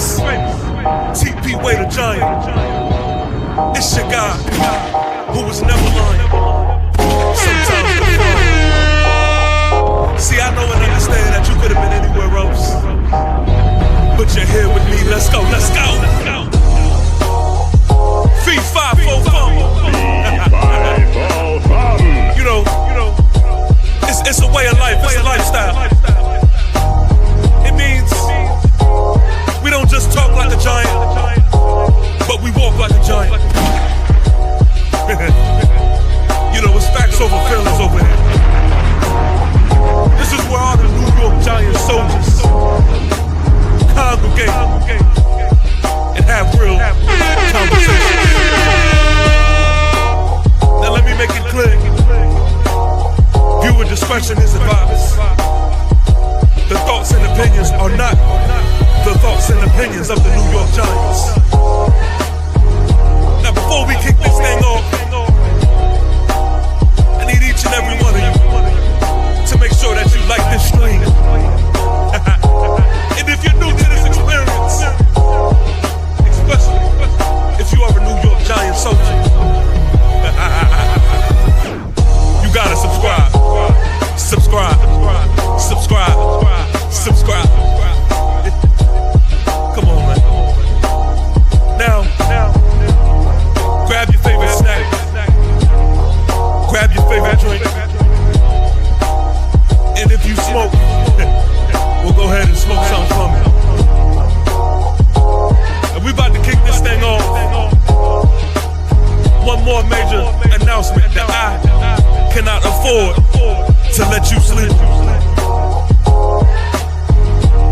face. TP way the giant. It's your guy who was never lying. Sometimes defiant. See, I know and understand that you could have been anywhere else, but you're here with me. Let's go, let's go. V545. You know, it's a way of life, it's a lifestyle. It means we don't just talk like a giant, but we walk like a giant. You know, it's facts over feelings over here. This is where all the New York Giant soldiers congregate and have real conversations. Now let me make it clear. Viewer discretion is advised. The thoughts and opinions are not the thoughts and opinions of the New York Giants. Now before we kick this thing off, I need each and every one of you to make sure that you like this stream. And if you're new to this experience, especially if you are a New York Giant soldier, you gotta subscribe. Subscribe. Subscribe. Subscribe. Come on, man. Now, grab your favorite snack. Grab your favorite drink. And if you smoke, we'll go ahead and smoke something from it. And we about to kick this thing off. One more major announcement that I cannot afford to let you sleep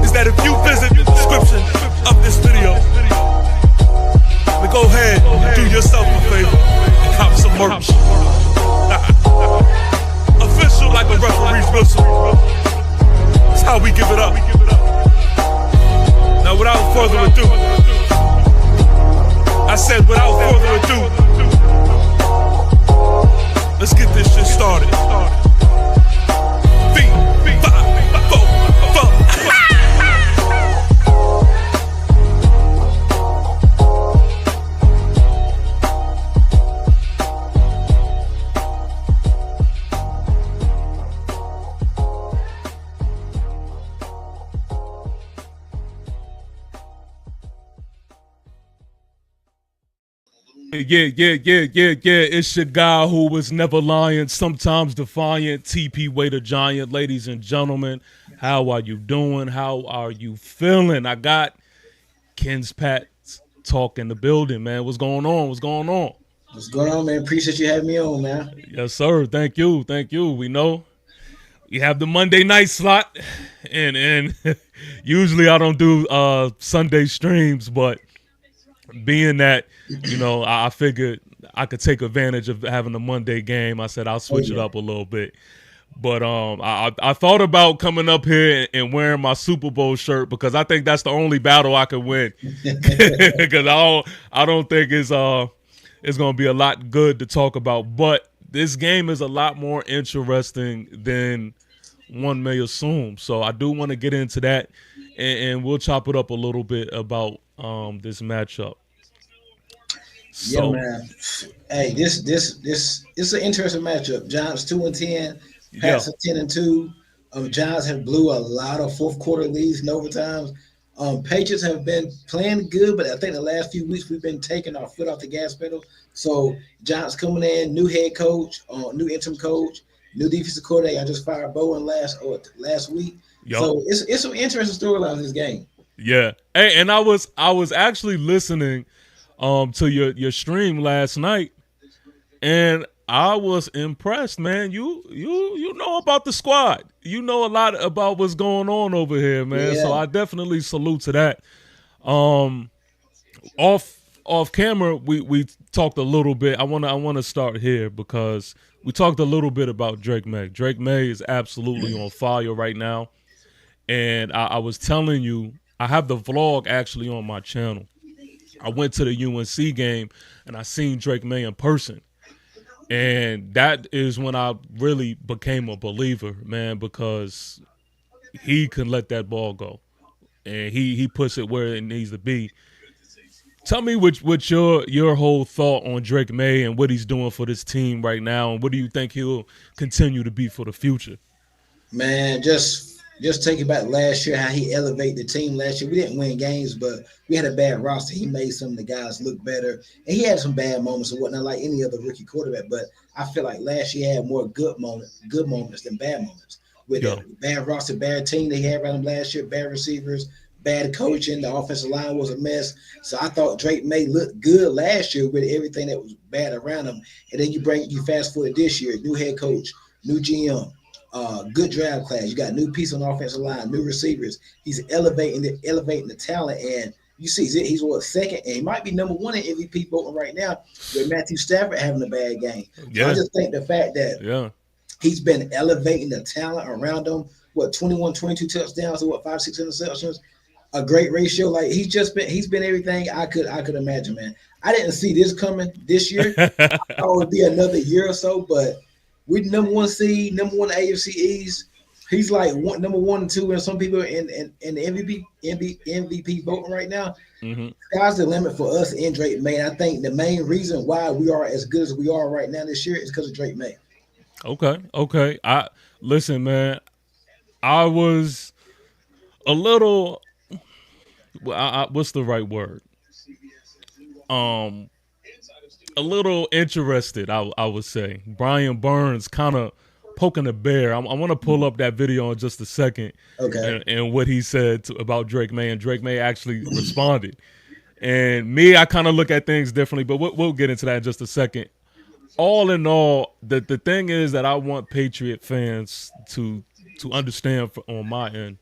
is that if you visit the description of this video, then go ahead and do yourself a favor and cop some merch. Official like a referee's whistle. That's how we give it up. Now without further ado, I said without further ado, let's get this shit started. Yeah. It's your guy who was never lying, sometimes defiant, TP Way the Giant. Ladies and gentlemen, how are you doing? How are you feeling? I got Ken's Pat's talk in the building, man. What's going on? What's going on, man? Appreciate you having me on, man. Yes, sir. Thank you. We know you have the Monday night slot, and usually I don't do Sunday streams, but being that, you know, I figured I could take advantage of having a Monday game. I said I'll switch it up a little bit. But I thought about coming up here and wearing my Super Bowl shirt because I think that's the only battle I could win. Because I don't think it's going to be a lot good to talk about. But this game is a lot more interesting than one may assume. So I do want to get into that, and we'll chop it up a little bit about this matchup. So, yeah, man. Hey, this is an interesting matchup. Giants 2-10, Pats are 10-2. Giants have blew a lot of fourth quarter leads and overtimes. Patriots have been playing good, but I think the last few weeks we've been taking our foot off the gas pedal. So Giants coming in, new head coach, new interim coach, new defensive coordinator. I just fired Bowen last week. Yep. So it's some interesting storylines in this game. Yeah. Hey, and I was actually listening to your stream last night, and I was impressed, man. You know about the squad. You know a lot about what's going on over here, man. Yeah. So I definitely salute to that. Off camera, we talked a little bit. I wanna start here because we talked a little bit about Drake May. Drake May is absolutely on fire right now, and I was telling you, I have the vlog actually on my channel. I went to the UNC game and I seen Drake May in person. And that is when I really became a believer, man, because he can let that ball go. and he puts it where it needs to be. Tell me what your whole thought on Drake May and what he's doing for this team right now, and what do you think he'll continue to be for the future? Man, just take it back last year how he elevated the team last year. We didn't win games, but we had a bad roster. He made some of the guys look better, and he had some bad moments and whatnot, like any other rookie quarterback. But I feel like last year had more good moments than bad moments. With Yeah. a bad roster, bad team they had around him last year, bad receivers, bad coaching. The offensive line was a mess. So I thought Drake May looked good last year with everything that was bad around him. And then you fast forward this year, new head coach, new GM, good draft class. You got new piece on the offensive line, new receivers. He's elevating the talent, and you see he's what second, and he might be number one in MVP voting right now with Matthew Stafford having a bad game. So I Yeah. just think the fact that Yeah. he's been elevating the talent around him. What 21, 22 touchdowns, or what 5, 6 interceptions, a great ratio. Like he's been everything I could imagine, man. I didn't see this coming this year. It would be another year or so, but we number one seed, number one AFC East. He's like number one and two, and some people in the MVP voting right now. hmm Sky's the limit for us and Drake May. And I think the main reason why we are as good as we are right now this year is because of Drake May. Okay. Okay. I listen, man. I was a little. What's the right word? Um, a little interested. I would say Brian Burns kind of poking the bear. I want to pull up that video in just a second, Okay. and what he said about Drake May, and Drake May actually responded. And me, I kind of look at things differently, but we'll get into that in just a second. All in all, the thing is that I want Patriot fans to understand on my end.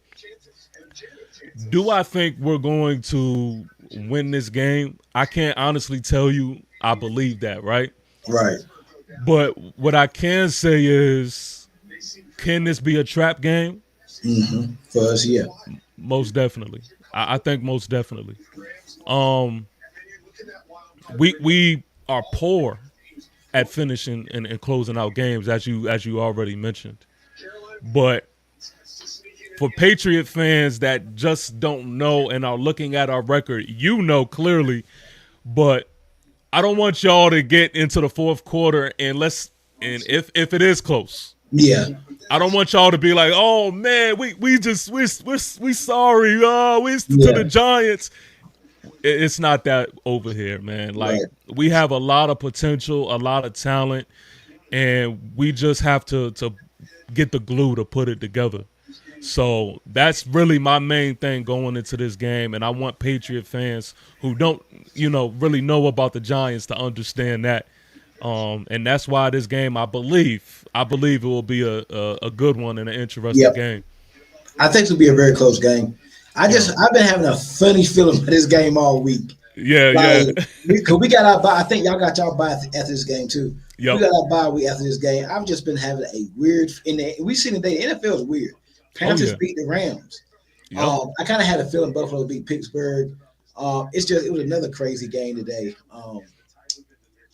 Do I think we're going to win this game? I can't honestly tell you I believe that, right? Right. But what I can say is, can this be a trap game? For us, yeah. Most definitely. I think most definitely. Um, we are poor at finishing and closing out games, as you already mentioned. But for Patriot fans that just don't know and are looking at our record, you know clearly. But I don't want y'all to get into the fourth quarter and if it is close, Yeah. I don't want y'all to be like, oh man, we sorry, we to the Yeah. Giants. It's not that over here, man. Like, Right. we have a lot of potential, a lot of talent, and we just have to get the glue to put it together. So that's really my main thing going into this game, and I want Patriot fans who don't, really know about the Giants to understand that. And that's why this game, I believe it will be a good one and an interesting Yep. game. I think it'll be a very close game. Yeah, I've been having a funny feeling about this game all week. yeah, Like yeah. cause we got our bye. I think y'all got y'all bye after this game too. We Yep, got our bye week after this game. I've just been having a weird. We seen today. The NFL is weird. oh Panthers yeah, beat the Rams. yep. I kind of had a feeling Buffalo beat Pittsburgh. It was another crazy game today.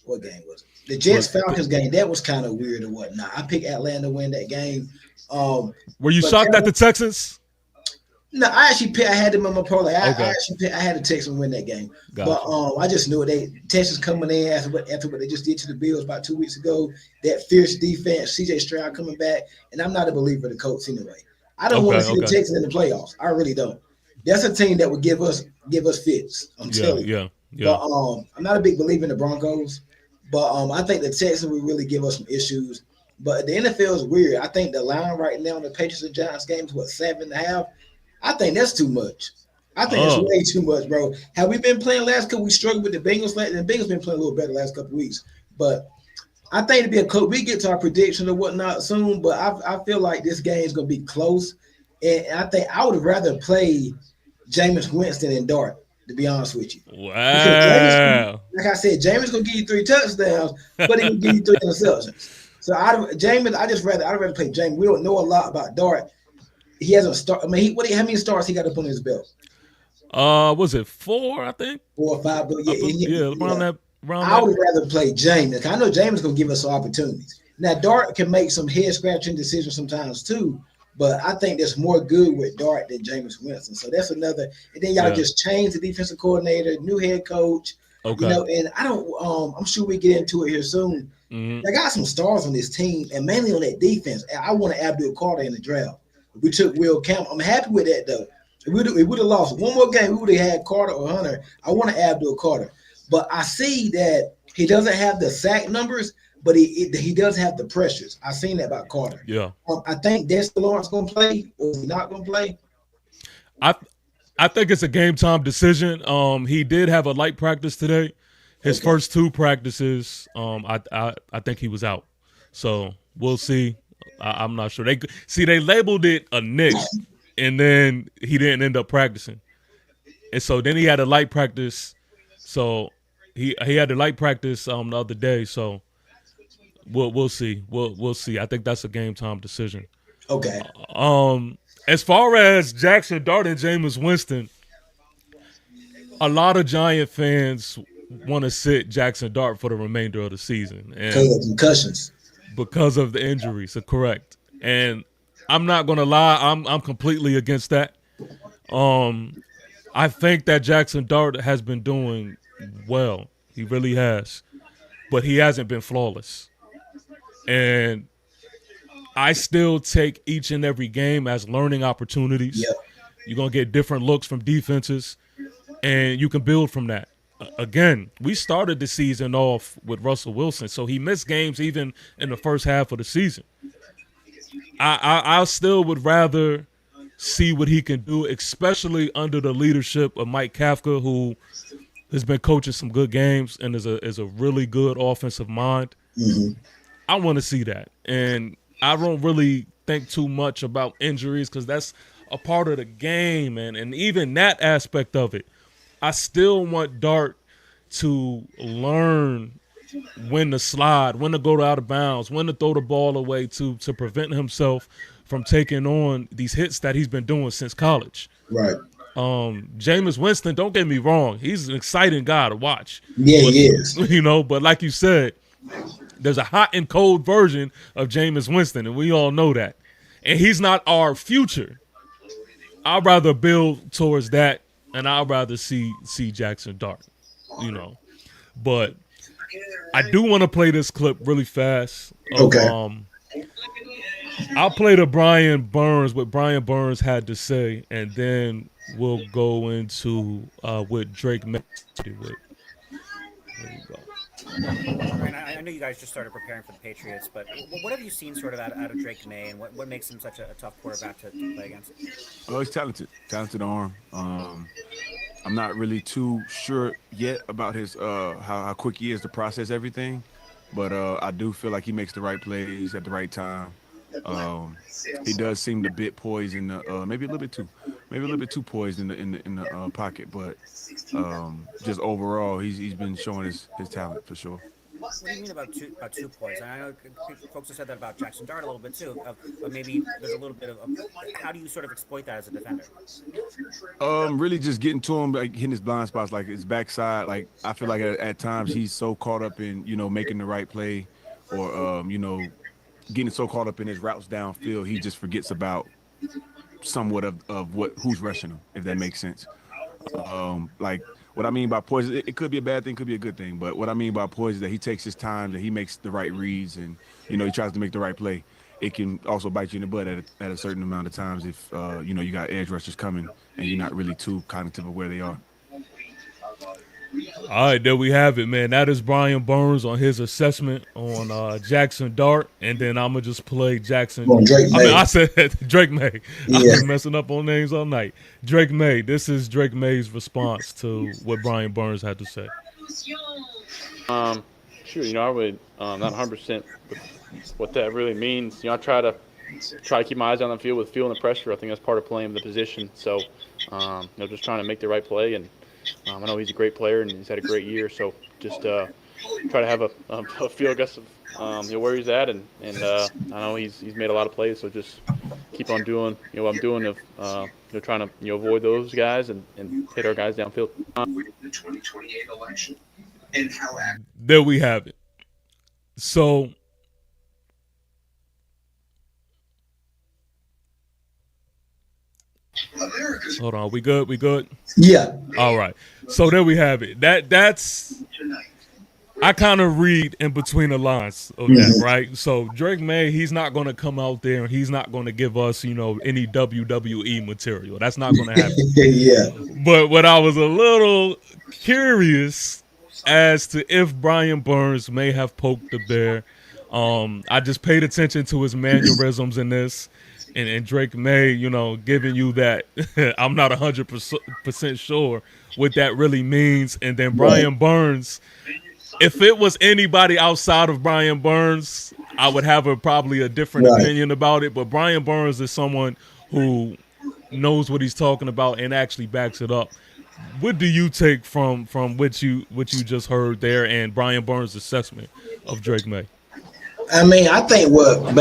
What game was it? The Jets But Falcons game. That was kind of weird and whatnot. I picked Atlanta to win that game. were you But shocked at the Texans? No, I actually picked, I had them in my parlay. I Okay, actually picked, I had the Texans win that game, but gotcha. I just knew it. Texas coming in after what they just did to the Bills about 2 weeks ago. That fierce defense, CJ Stroud coming back, and I'm not a believer of the Colts anyway. I don't want Okay, to see the okay. Texans in the playoffs. I really don't. That's a team that would give us fits. I'm Yeah, telling you. yeah, yeah. But I'm not a big believer in the Broncos. But I think the Texans will really give us some issues. But the NFL is weird. I think the line right now in the Patriots and Giants game is what 7.5. I think that's too much. I think it's Oh, way too much, bro. Have we been playing last couple? We struggled with the Bengals. The Bengals been playing a little better the last couple of weeks, but I think it'd be a close. We get to our prediction or whatnot soon, but I feel like this game is gonna be close, and I think I would rather play Jameis Winston and Dart, to be honest with you, because Jameis, wow. like I said, Jameis gonna give you 3 touchdowns, but he gonna give you 3 interceptions. So Jameis, I'd rather play Jameis. We don't know a lot about Dart. He hasn't started. I mean, how many starts he got up on his belt? Was it 4? I think 4 or 5. But yeah, up in, yeah, around yeah. that around I that. would rather play Jameis. I know Jameis gonna give us some opportunities. Now Dart can make some head scratching decisions sometimes too, But I think there's more good with Dart than Jameis Winston. So that's another. And then y'all Yeah. just changed the defensive coordinator, new head coach. Okay. And I don't. I'm sure we get into it here soon. Mm-hmm. I got some stars on this team, and mainly on that defense. And I want Abdul Carter in the draft. We took Will Campbell. I'm happy with that though. If we would have lost one more game, we would have had Carter or Hunter. I want to Abdul Carter, but I see that he doesn't have the sack numbers, but he does have the pressures. I've seen that about Carter. Yeah. I think Dexter Lawrence going to play, or is he not going to play? I I think it's a game time decision. He did have a light practice today. His Okay. first two practices, I think he was out. So we'll see. I'm not sure. They labeled it a nick, and then he didn't end up practicing, and so then he had a light practice. So he had a light practice the other day. So we'll see. We'll see. I think that's a game time decision. Okay. Um, as far as Jackson Dart and Jameis Winston, a lot of Giant fans want to sit Jackson Dart for the remainder of the season, Because and of concussions. because of the injuries, so correct. And I'm not gonna lie, I'm completely against that. Um, I think that Jackson Dart has been doing well. He really has, but he hasn't been flawless. And I still take each and every game as learning opportunities. Yep. You're gonna get different looks from defenses, and you can build from that. Again, we started the season off with Russell Wilson, so he missed games even in the first half of the season. I still would rather see what he can do, especially under the leadership of Mike Kafka, who has been coaching some good games and is a really good offensive mind. Mm-hmm. I want to see that, and I don't really think too much about injuries because that's a part of the game, and even that aspect of it. I still want Dart to learn when to slide, when to go out of bounds, when to throw the ball away to prevent himself from taking on these hits that he's been doing since college. Right. Jameis Winston, don't get me wrong, he's an exciting guy to watch. Yeah, But he is. but like you said, there's a hot and cold version of Jameis Winston, and we all know that. And he's not our future. I'd rather build towards that, and I'd rather see Jackson Dart, But I do want to play this clip really fast. Okay. I'll play the Brian Burns, what Brian Burns had to say, and then we'll go into what Drake May with. There we go. Ryan, I know you guys just started preparing for the Patriots, but what have you seen sort of out of Drake May, and what makes him such a tough quarterback to play against? Oh, he's talented arm. I'm not really too sure yet about his how quick he is to process everything, but I do feel like he makes the right plays at the right time. He does seem to bit poised in the maybe a little bit too poised in the pocket, but just overall, he's been showing his talent for sure. What do you mean about two points? And I know folks have said that about Jackson Dart a little bit too, but maybe there's a little bit of how do you sort of exploit that as a defender? Really just getting to him, like hitting his blind spots, like his backside. Like I feel like at times he's so caught up in making the right play, or getting so caught up in his routes downfield, he just forgets about somewhat of who's rushing him, if that makes sense. Like what I mean by poise, it could be a bad thing, could be a good thing. But what I mean by poise is that he takes his time, that he makes the right reads, and he tries to make the right play. It can also bite you in the butt at a certain amount of times if you got edge rushers coming and you're not really too cognitive of where they are. All right, there we have it, man. That is Brian Burns on his assessment on Jackson Dart, and then I'm gonna just play Jackson. On Drake May. I said Drake May. I've Yeah. been messing up on names all night. Drake May. This is Drake May's response to what Brian Burns had to say. Sure. I would not 100% what that really means. I try to keep my eyes on the field with feeling the pressure. I think that's part of playing the position. So, just trying to make the right play. And I know he's a great player and he's had a great year. So just try to have a feel, I guess, of where he's at. And I know he's made a lot of plays. So just keep on doing what I'm doing of trying to avoid those guys and hit our guys downfield. There we have it. So Hold on. We good? We good? Yeah, All right. So there we have it. That's I kind of read in between the lines of that, mhm. right? So Drake May, he's not going to come out there and he's not going to give us, any WWE material. That's not going to happen. Yeah, But what I was a little curious as to if Brian Burns may have poked the bear. I just paid attention to his mannerisms in this, and Drake May, giving you that. I'm not 100% sure what that really means. And then right, Brian Burns, if it was anybody outside of Brian Burns, I would have probably a different right. opinion about it. But Brian Burns is someone who knows what he's talking about and actually backs it up. What do you take from what you just heard there and Brian Burns' assessment of Drake May? I mean, I think what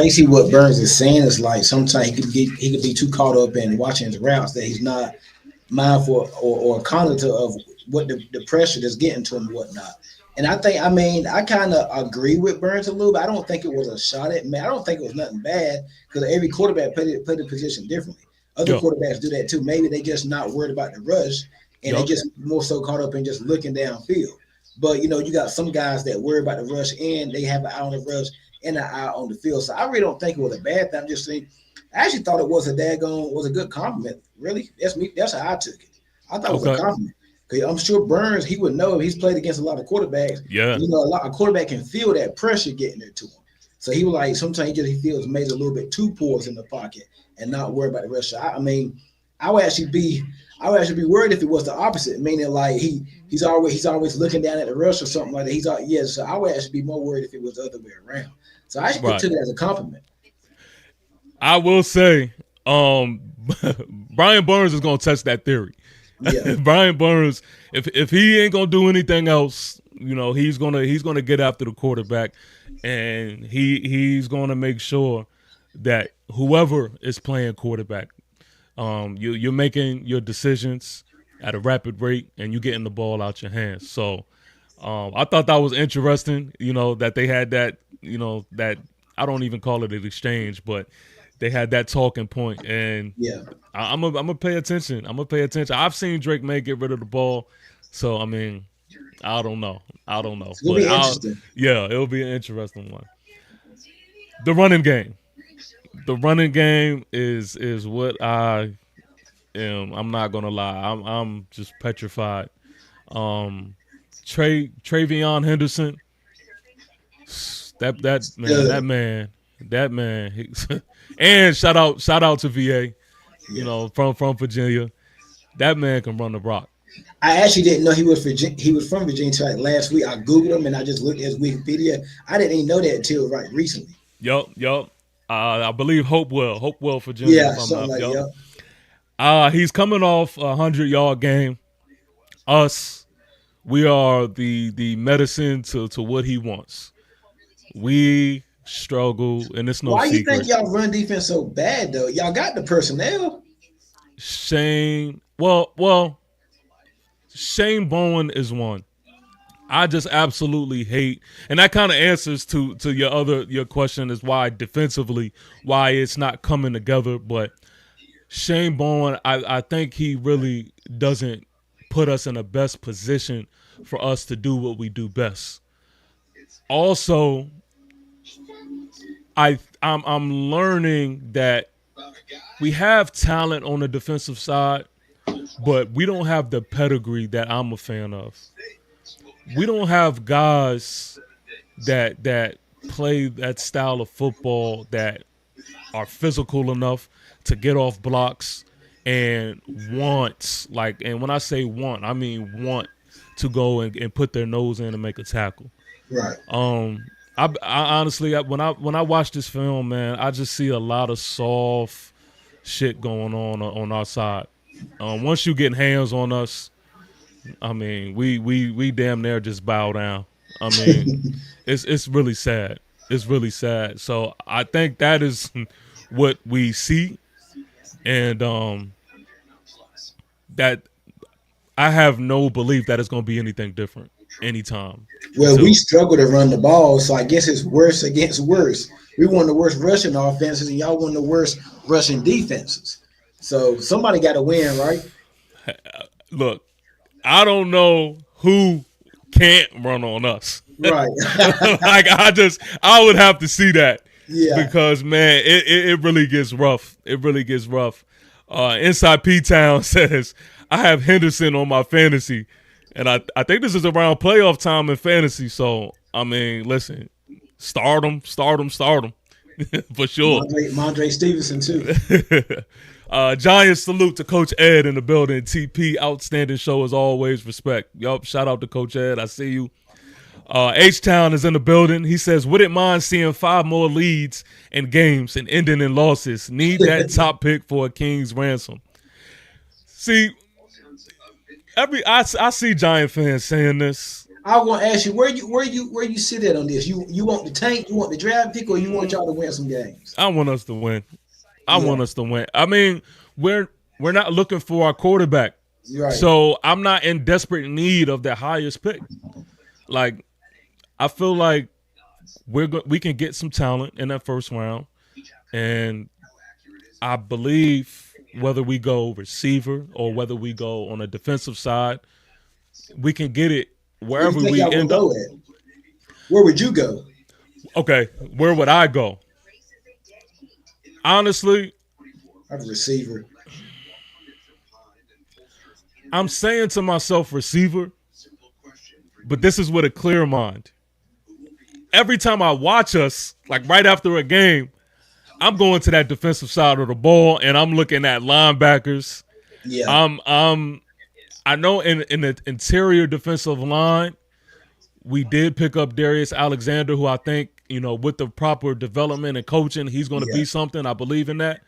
Burns is saying is like sometimes he could be too caught up in watching his routes that he's not mindful or cognitive of what the pressure that's getting to him and whatnot. And I mean, I kind of agree with Burns a little, but I don't think it was a shot at me. I don't think it was nothing bad because every quarterback play the position differently. Other Yo, quarterbacks do that too. Maybe they just not worried about the rush and they yo, just more so caught up in just looking downfield. But you got some guys that worry about the rush and they have an eye on the rush and an eye on the field. So I really don't think it was a bad thing. I'm just saying, I actually thought it was a good compliment. Really, that's me. That's how I took it. I thought it was a okay, compliment. Because I'm sure Burns, he would know if he's played against a lot of quarterbacks. yeah, A quarterback can feel that pressure getting there to him. So he was like, sometimes he feels maybe a little bit too porous in the pocket and not worry about the rest. So I mean, I would actually be, I would actually be worried if it was the opposite, meaning like he's always looking down at the rush or something like that. So I would actually be more worried if it was the other way around. So I actually right. took it as a compliment. I will say, um, Brian Burns is gonna test that theory. Yeah, Brian Burns, if he ain't gonna do anything else, he's gonna get after the quarterback, and he's gonna make sure that whoever is playing quarterback, you're making your decisions at a rapid rate, and you're getting the ball out your hands. So, I thought that was interesting. That they had that. That I don't even call it an exchange, but they had that talking point, and yeah. I'm gonna pay attention. I'm gonna pay attention. I've seen Drake May get rid of the ball, so I mean, I don't know. I don't know, It's gonna but be interesting. yeah, it'll be an interesting one. The running game. The running game is what I am. I'm not gonna lie. I'm just petrified. Um, Travion Henderson. That man. Uh, That man. And shout out to VA. yeah. From Virginia. That man can run the rock. I actually didn't know he was from Virginia until like last week. I googled him and I just looked at his Wikipedia. I didn't even know that until right recently. Yup. I believe Hopewell, Virginia, Yeah, if I'm something not. like Yup. yeah, He's coming off 100-yard game. Us, we are the medicine to what he wants. We struggle, and it's no why you think secret. y'all run defense so bad though? Y'all got the personnel. Shane, well, Shane Bowen is one. I just absolutely hate, and that kind of answers to your question is why defensively why it's not coming together. But Shane Bowen, I think he really doesn't put us in the best position for us to do what we do best. Also, I'm learning that we have talent on the defensive side, but we don't have the pedigree that I'm a fan of. We don't have guys that play that style of football that are physical enough to get off blocks and and when I say want, I mean want to go and put their nose in and make a tackle. Right. Um, I honestly, when I watch this film, man, I just see a lot of soft shit going on our side. Once you get hands on us, I mean, we damn near just bow down. I mean, it's really sad. It's really sad. So I think that is what we see, and that I have no belief that it's going to be anything different anytime Well, we until struggle to run the ball, so I guess it's worse against worse. We one of the worst rushing offenses, and y'all one of the worst rushing defenses. So somebody got to win, right? Look, I don't know who can't run on us. Right. Like I would have to see that Yeah. because man, it really gets rough. It really gets rough. Inside P Town says I have Henderson on my fantasy, and I think this is around playoff time in fantasy. So I mean, listen, start him for sure. Mondre Stevenson too. Giant salute to Coach Ed in the building. TP, outstanding show as always. Respect. Yup, shout out to Coach Ed. I see you. H Town is in the building. He says, wouldn't mind seeing 5 more leads in games and ending in losses. Need that top pick for a King's ransom. See, I see Giant fans saying this. I want to ask you where you sit at on this. You want the tank, you want the draft pick, or you want y'all to win some games? I want us to win. I want us to win. I mean, we're not looking for our quarterback. Right. So I'm not in desperate need of the highest pick. Like, I feel like we can get some talent in that first round, and I believe whether we go receiver or whether we go on a defensive side, we can get it Where wherever do you think we y'all will end go up. at? Where would you go? Okay, where would I go? Honestly, I'm a receiver. I'm saying to myself receiver, but this is with a clear mind. Every time I watch us, like right after a game, I'm going to that defensive side of the ball and I'm looking at linebackers. Yeah. I know in the interior defensive line, we did pick up Darius Alexander, who I think, with the proper development and coaching, he's going to be something. I believe in that.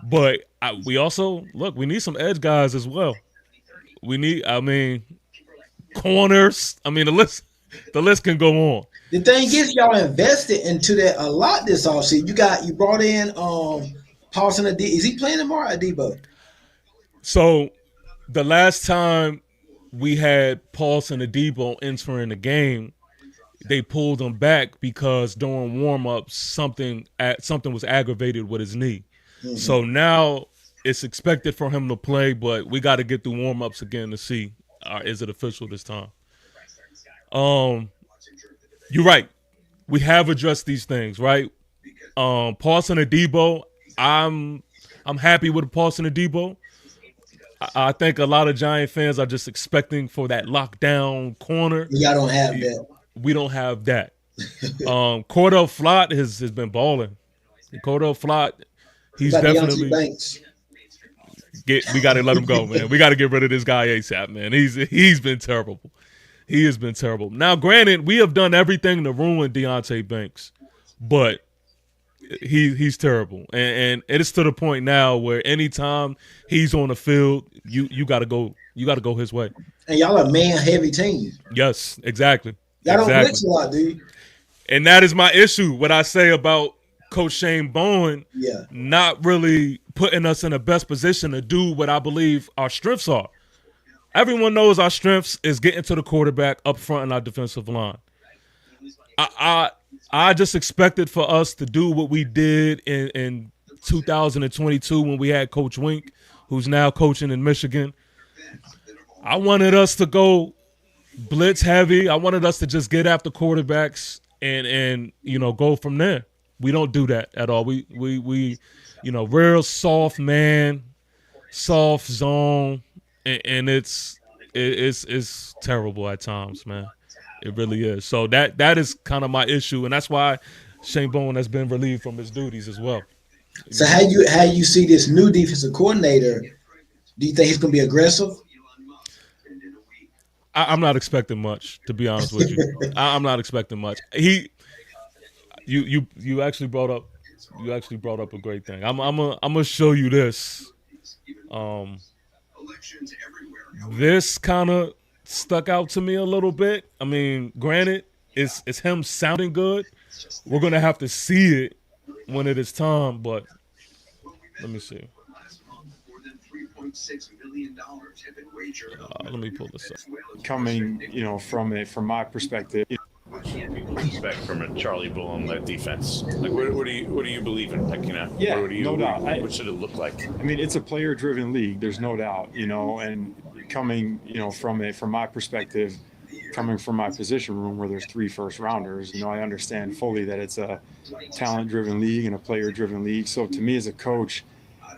But we also, we need some edge guys as well. Corners. I mean, the list can go on. The thing is, y'all invested into that a lot this offseason. You brought in Paulson Adebo. Is he playing tomorrow, Adebo? So the last time we had Paulson Adebo entering the game, they pulled him back because during warm-ups something was aggravated with his knee. Mm-hmm. So now it's expected for him to play, but we got to get through warm-ups again to see is it official this time. You're right. We have addressed these things, right? Paulson Adebo, I'm happy with Paulson Adebo. I think a lot of Giant fans are just expecting for that lockdown corner. Y'all don't have that. We don't have that. Cordell Flott has been balling. Cordell Flott, he's definitely. We got to let him go, man. We got to get rid of this guy ASAP, man. He's been terrible. He has been terrible. Now, granted, we have done everything to ruin Deonte Banks, but he's terrible, and it is to the point now where anytime he's on the field, you got to go his way. And y'all are man heavy team. Yes, exactly. Y'all don't blitz a lot, dude. And that is my issue. What I say about Coach Shane Bowen, not really putting us in the best position to do what I believe our strengths are. Everyone knows our strengths is getting to the quarterback up front in our defensive line. I just expected for us to do what we did in 2022 when we had Coach Wink, who's now coaching in Michigan. I wanted us to go blitz heavy. I wanted us to just get after quarterbacks and go from there. We don't do that at all. We real soft man, soft zone, and it's terrible at times, man. It really is. So that is kind of my issue, and that's why Shane Bowen has been relieved from his duties as well. So how you see this new defensive coordinator? Do you think he's going to be aggressive? I'm not expecting much, to be honest with you. I'm not expecting much. You actually brought up a great thing. I'm gonna show you this. This kind of stuck out to me a little bit. I mean, granted, it's him sounding good. We're gonna have to see it when it is time, but let me see. Coming, from my perspective, expect from a Charlie Bullum led defense? Like, what do you believe in? Like, Yeah, what do you no doubt. what should it look like? I mean, it's a player-driven league. There's no doubt, and coming, from my perspective, coming from my position room where there's three first rounders, I understand fully that it's a talent-driven league and a player-driven league. So to me as a coach,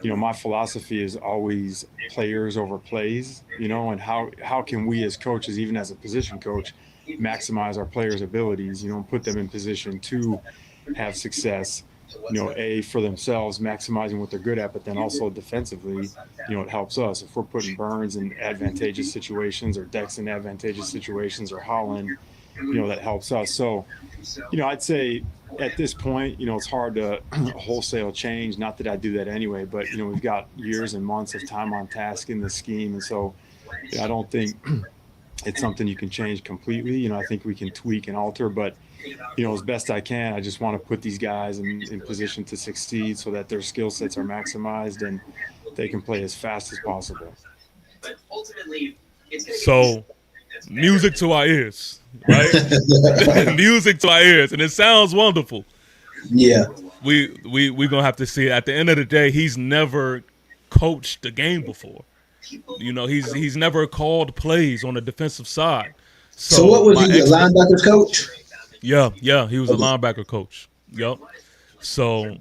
my philosophy is always players over plays, and how can we as coaches, even as a position coach, maximize our players' abilities, and put them in position to have success, A, for themselves, maximizing what they're good at, but then also defensively, it helps us. If we're putting Burns in advantageous situations or Dex in advantageous situations or Holland, that helps us. So, I'd say at this point, it's hard to wholesale change. Not that I do that anyway, but, we've got years and months of time on task in the scheme. And so I don't think it's something you can change completely. I think we can tweak and alter, but as best I can, I just want to put these guys in position to succeed so that their skill sets are maximized and they can play as fast as possible. So, music to our ears, right? Music to our ears, and it sounds wonderful. Yeah. We gonna have to see it. At the end of the day, he's never coached the game before. He's never called plays on the defensive side. So what was he, a linebacker coach? Yeah, he was a linebacker coach. Yep. So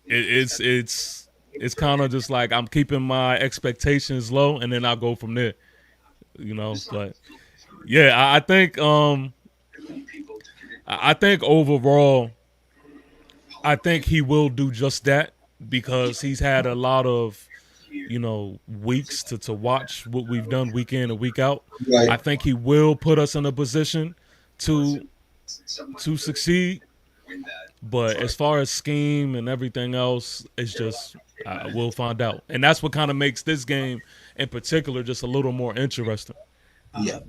it's kind of just like I'm keeping my expectations low, and then I'll go from there. But yeah, I think overall, I think he will do just that because he's had a lot of weeks to watch what we've done week in and week out. Right. I think he will put us in a position to succeed. But as far as scheme and everything else, it's just we'll find out. And that's what kind of makes this game in particular just a little more interesting. Yeah.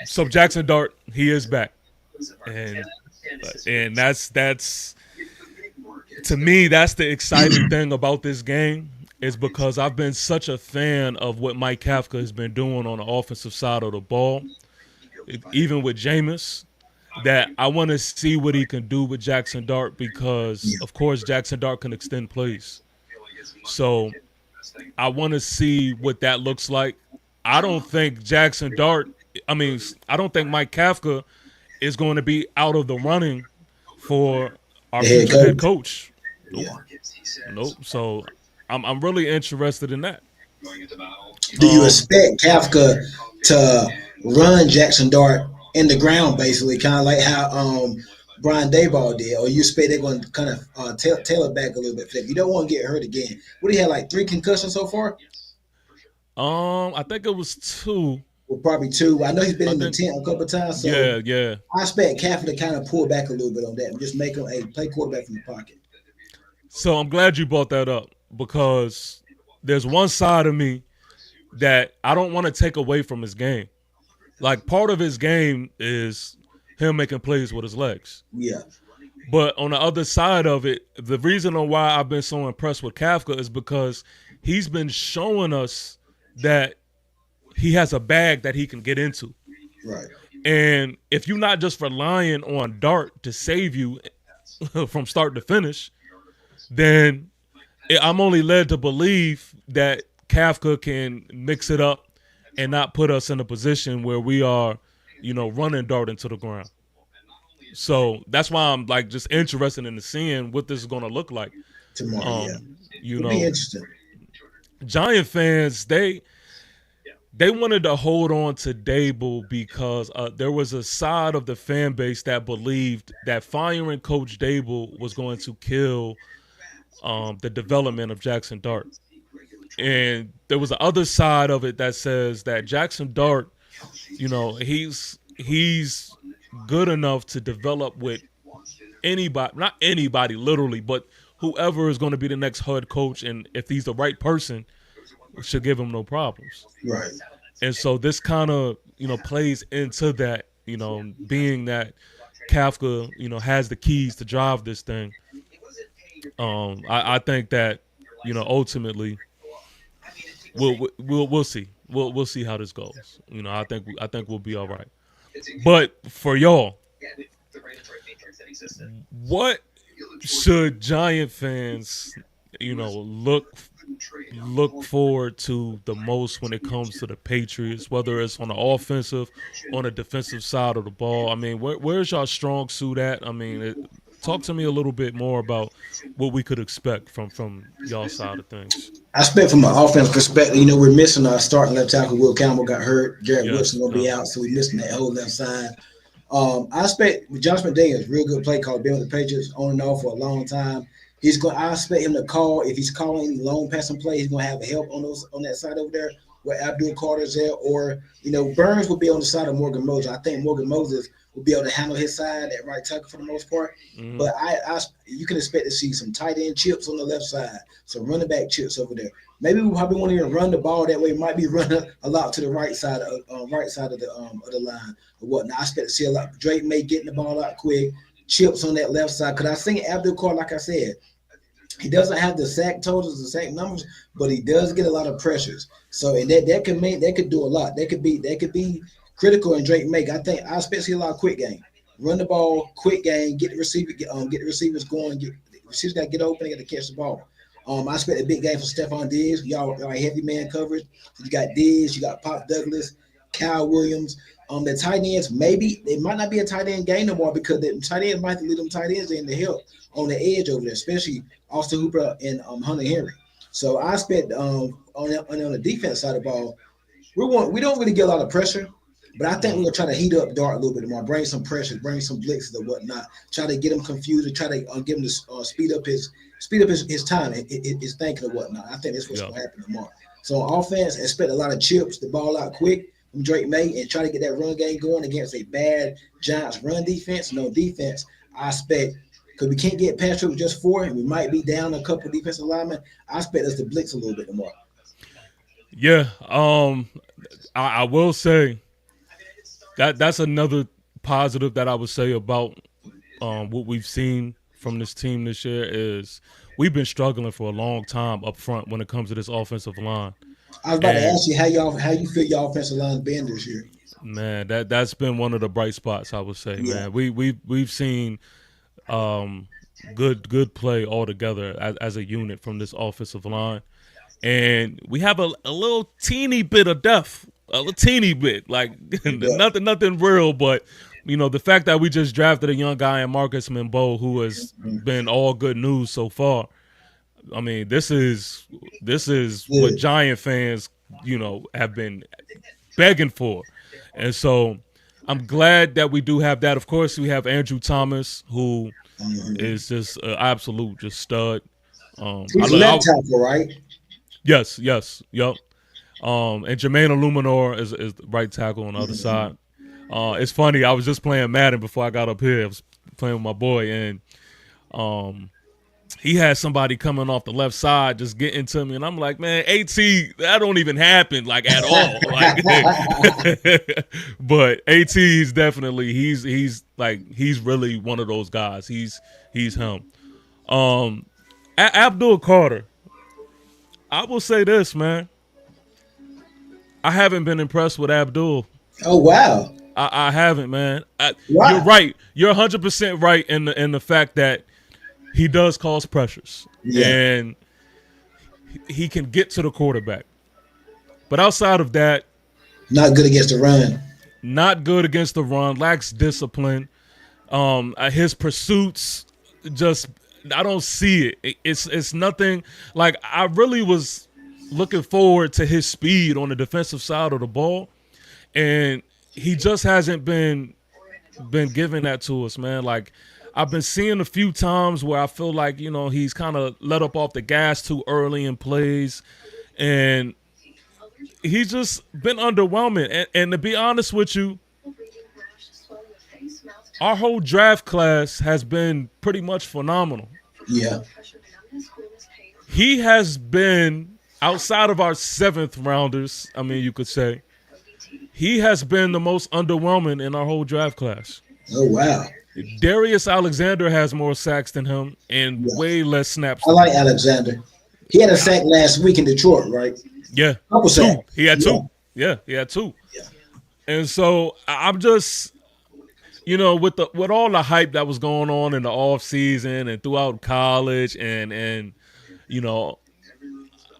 So Jackson Dart, he is back. And that's to me, that's the exciting thing about this game is because I've been such a fan of what Mike Kafka has been doing on the offensive side of the ball, even with Jameis, that I want to see what he can do with Jackson Dart because, of course, Jackson Dart can extend plays. So I want to see what that looks like. I don't think I don't think Mike Kafka is going to be out of the running for our future head coach. Nope. So I'm really interested in that. Do you expect Kafka to run Jackson Dart in the ground, basically, kind of like how Brian Daboll did, or you expect they're going to kind of tail it back a little bit? You don't want to get hurt again. What do you have, like 3 concussions so far? I think it was 2. Well, probably 2. I know he's been in the tent a couple of times. So yeah. I expect Kafka to kind of pull back a little bit on that and just make him play quarterback from the pocket. So I'm glad you brought that up because there's one side of me that I don't want to take away from his game. Like part of his game is him making plays with his legs. Yeah. But on the other side of it, the reason why I've been so impressed with Kafka is because he's been showing us that he has a bag that he can get into. Right. And if you're not just relying on Dart to save you from start to finish, then I'm only led to believe that Kafka can mix it up and not put us in a position where we are, running Dart into the ground. So that's why I'm like just interested in seeing what this is going to look like tomorrow. It'll be interesting. Giant fans, they wanted to hold on to Dable because there was a side of the fan base that believed that firing Coach Dable was going to kill the development of Jackson Dart. And there was the other side of it that says that Jackson Dart, he's good enough to develop with anybody, not anybody literally, but whoever is going to be the next head coach. And if he's the right person, should give him no problems. Right. And so this kind of, plays into that, being that Kafka, has the keys to drive this thing. I think that, ultimately we'll see. We'll see how this goes. I think we'll be all right. But for y'all, what should Giant fans, look forward to the most when it comes to the Patriots, whether it's on the offensive, on the defensive side of the ball? I mean, where's y'all strong suit at? I mean, talk to me a little bit more about what we could expect from y'all side of things. I expect from an offense perspective, we're missing our starting left tackle. Will Campbell got hurt. Jared Yes, Wilson gonna be out, so we're missing that whole left side. I expect Josh McDaniels, real good play call, been with the Patriots on and off for a long time. He's going. I expect him to call. If he's calling long passing play, he's going to have help on that side over there where Abdul Carter's there, or Burns will be on the side of Morgan Moses. I think Morgan Moses will be able to handle his side at right tackle for the most part. Mm-hmm. But you can expect to see some tight end chips on the left side, some running back chips over there. Maybe we probably want to even run the ball that way. It might be running a lot to the right side of the line or whatnot. I expect to see a lot. Drake May getting the ball out quick, chips on that left side. Because I think Abdul Carter, like I said, he doesn't have the sack totals, the sack numbers, but he does get a lot of pressures. So and that could do a lot. That could be critical in Drake May. I expect to see a lot of quick game. Run the ball, quick game, get the receivers going, the receivers got to get open, they got to catch the ball. I expect a big game for Stephon Diggs. Y'all heavy man coverage. You got Diggs, you got Pop Douglas, Kyle Williams. The tight ends, maybe it might not be a tight end game no more because the tight ends might lead them tight ends in the help on the edge over there, especially Austin Hooper and Hunter Henry. So I expect on the defense side of the ball, we don't really get a lot of pressure. But I think we're gonna try to heat up Dart a little bit more, bring some pressure, bring some blitzes or whatnot. Try to get him confused, and try to get him to speed up his time, his thinking or whatnot. I think that's what's gonna happen tomorrow. So on offense, expect a lot of chips, the ball out quick from Drake May, and try to get that run game going against a bad Giants run defense. No defense, I expect because we can't get past it with just four, and we might be down a couple defensive linemen. I expect us to blitz a little bit more. Yeah, I will say. That's another positive that I would say about what we've seen from this team this year is we've been struggling for a long time up front when it comes to this offensive line. I was about to ask you how you feel your offensive line been this year. Man, that's been one of the bright spots I would say. Yeah. Man, we've seen good play all together as a unit from this offensive line, and we have a little teeny bit of depth. A teeny bit, like nothing real, but the fact that we just drafted a young guy in Marcus Membo who has been all good news so far. I mean, this is what Giant fans, have been begging for, and so I'm glad that we do have that. Of course, we have Andrew Thomas, who is just an absolute just stud. He's left tackle, right? Yes, yep. And Jermaine Illuminor is the right tackle on the other side. It's funny. I was just playing Madden before I got up here. I was playing with my boy, and he had somebody coming off the left side just getting to me, and I'm like, man, AT, that don't even happen like at all. But AT is definitely he's really one of those guys. He's him. Abdul Carter. I will say this, man. I haven't been impressed with Abdul. Oh wow! I haven't, man. Wow. You're right. You're 100% right in the fact that he does cause pressures and he can get to the quarterback. But outside of that, not good against the run. Not good against the run. Lacks discipline. His pursuits just I don't see it. It's nothing like I really was looking forward to his speed on the defensive side of the ball, and he just hasn't been giving that to us, man. Like I've been seeing a few times where I feel like he's kind of let up off the gas too early in plays, and he's just been underwhelming. And to be honest with you, our whole draft class has been pretty much phenomenal. Yeah, he has been. Outside of our seventh rounders, I mean, you could say, he has been the most underwhelming in our whole draft class. Oh, wow. Darius Alexander has more sacks than him and way less snaps. I like Alexander. He had a sack last week in Detroit, right? Yeah. Couple sacks. He had two. Yeah, he had two. And so I'm just, with all the hype that was going on in the off season and throughout college, and you know,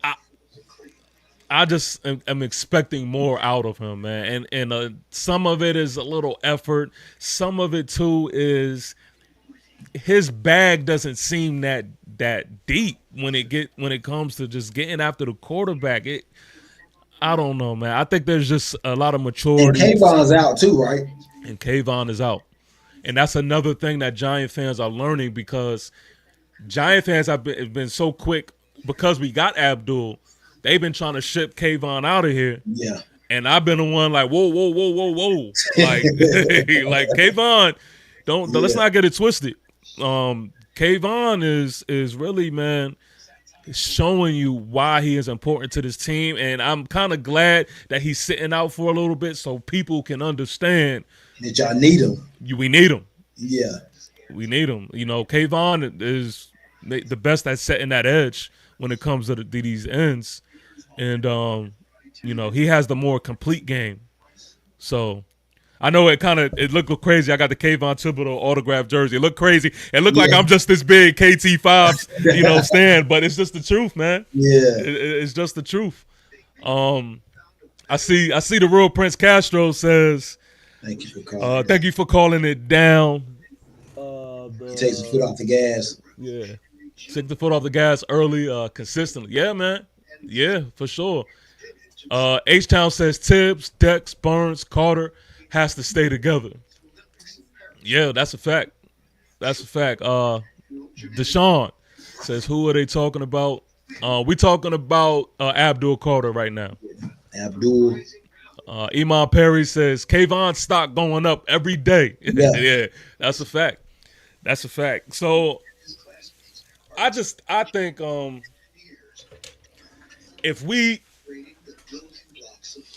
I I just am expecting more out of him, man. And some of it is a little effort. Some of it too is his bag doesn't seem that deep when it comes to just getting after the quarterback. I don't know, man. I think there's just a lot of And maturity, Kayvon's out too, right? and Kayvon is out. And that's another thing that Giant fans are learning, because Giant fans have been so quick, because we got Abdul. They've been trying to ship Kayvon out of here, Yeah. and I've been the one like, whoa, whoa, whoa, whoa, whoa, like, like Kayvon, let's Yeah. not get it twisted. Kayvon is really, man, showing you why he is important to this team, and I'm kind of glad that he's sitting out for a little bit so people can understand That y'all need him. we need him. Yeah. We need him. Kayvon is the best at setting that edge when it comes to these ends, and he has the more complete game. So I know it looked crazy. I got the Kayvon Thibodeau autographed jersey. It looked crazy. It looked like Yeah. I'm just this big KT5's, stand, but it's just the truth, man. Yeah. It's just the truth. I see the real Prince Castro says, Thank you for calling. thank you for calling it down. He takes the foot off the gas. Yeah. Take the foot off the gas early, consistently. Yeah, man. Yeah, for sure. H-Town says Tibbs, Dex, Burns, Carter has to stay together. Yeah, that's a fact. That's a fact. Deshaun says, who are they talking about? We talking about Abdul Carter right now. Abdul. Iman Perry says, Kayvon's stock going up every day. Yeah. Yeah, that's a fact. That's a fact. So I think if we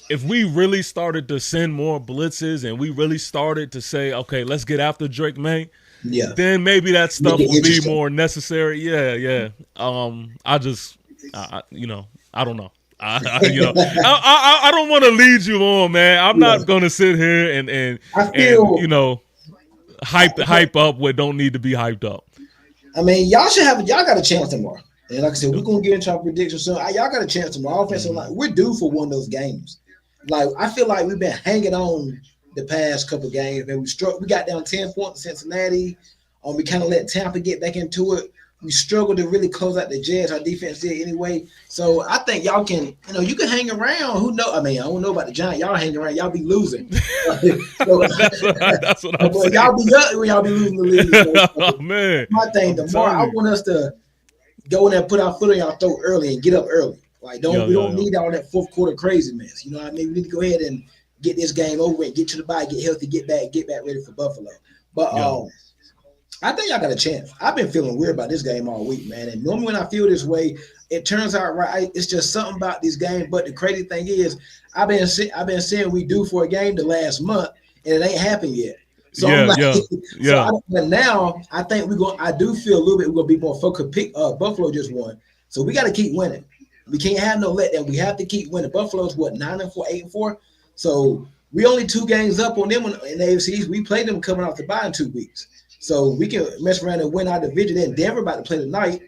really started to send more blitzes, and we really started to say, okay, let's get after Drake May, Yeah. then maybe that stuff Make it would be interesting. more necessary. Yeah, yeah. I don't know. I don't want to lead you on, man. I'm not gonna sit here and I feel. hype up what don't need to be hyped up. I mean, y'all got a chance tomorrow. And like I said, we're gonna get into our predictions soon. Y'all got a chance tomorrow. Offensive line, we're due for one of those games. Like, I feel like we've been hanging on the past couple of games, and we got down 10 points to Cincinnati. We kind of let Tampa get back into it. We struggled to really close out the Jets. Our defense did anyway. So I think y'all can, you can hang around. Who know? I mean, I don't know about the Giants. Y'all hang around. Y'all be losing. So, That's what I'm saying. y'all be up when y'all be losing the league. So, Oh man, my thing tomorrow, I want us to go in there, put our foot on y'all throat early, and get up early. Like, we don't need all that fourth quarter craziness. You know what I mean? We need to go ahead and get this game over and get to the bye, get healthy, get back ready for Buffalo. But I think y'all got a chance. I've been feeling weird about this game all week, man. And normally when I feel this way, it turns out right. It's just something about this game. But the crazy thing is, I've been saying we do for a game the last month, and it ain't happened yet. So I'm like, but now I think I do feel a little bit we're gonna be more focused. Buffalo just won, so we got to keep winning. We can't have no letdown. We have to keep winning. Buffalo's 9-4, 8-4. So we only 2 games up on them in the AFC. We played them coming off the bye in 2 weeks. So we can mess around and win our division. Then Denver about to play tonight.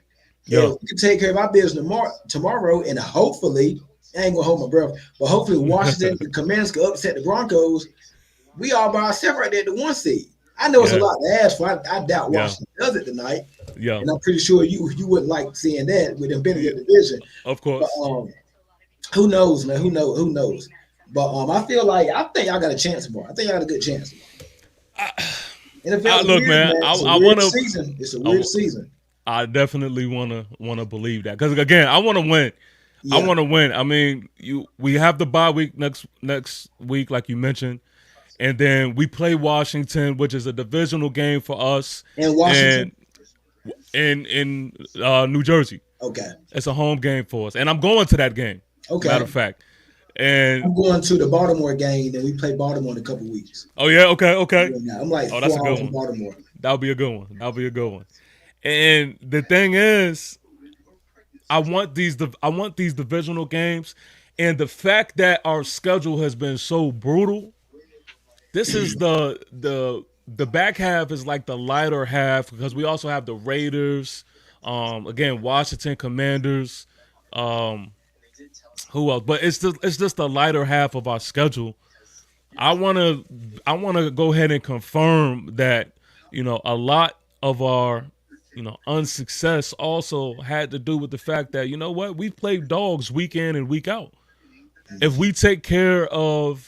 Yeah, we can take care of our business tomorrow, and hopefully, I ain't gonna hold my breath, but hopefully Washington, the Commanders can upset the Broncos. We all by ourselves right there at the 1 seed. I know it's a lot to ask for. I doubt Washington does it tonight. Yeah, and I'm pretty sure you wouldn't like seeing that with them being in the division. Of course. But, who knows, man? Who knows? But I think y'all got a chance tomorrow. I think y'all got a good chance. Look, man, I want to. It's a weird season. I definitely want to believe that, because again, I want to win. Yeah. I want to win. I mean, we have the bye week next week, like you mentioned, and then we play Washington, which is a divisional game for us. And Washington, and in New Jersey. Okay, it's a home game for us, and I'm going to that game. Okay, matter of fact. And I'm going to the Baltimore game, and we play Baltimore in a couple weeks. Oh yeah, okay. I'm like, that's a good one. Baltimore. That'll be a good one. And the thing is, I want these divisional games, and the fact that our schedule has been so brutal, this is the back half is like the lighter half because we also have the Raiders, again Washington Commanders, um, who else? But it's just the lighter half of our schedule. I wanna I wanna go ahead and confirm that a lot of our unsuccess also had to do with the fact that what we played dogs week in and week out. If we take care of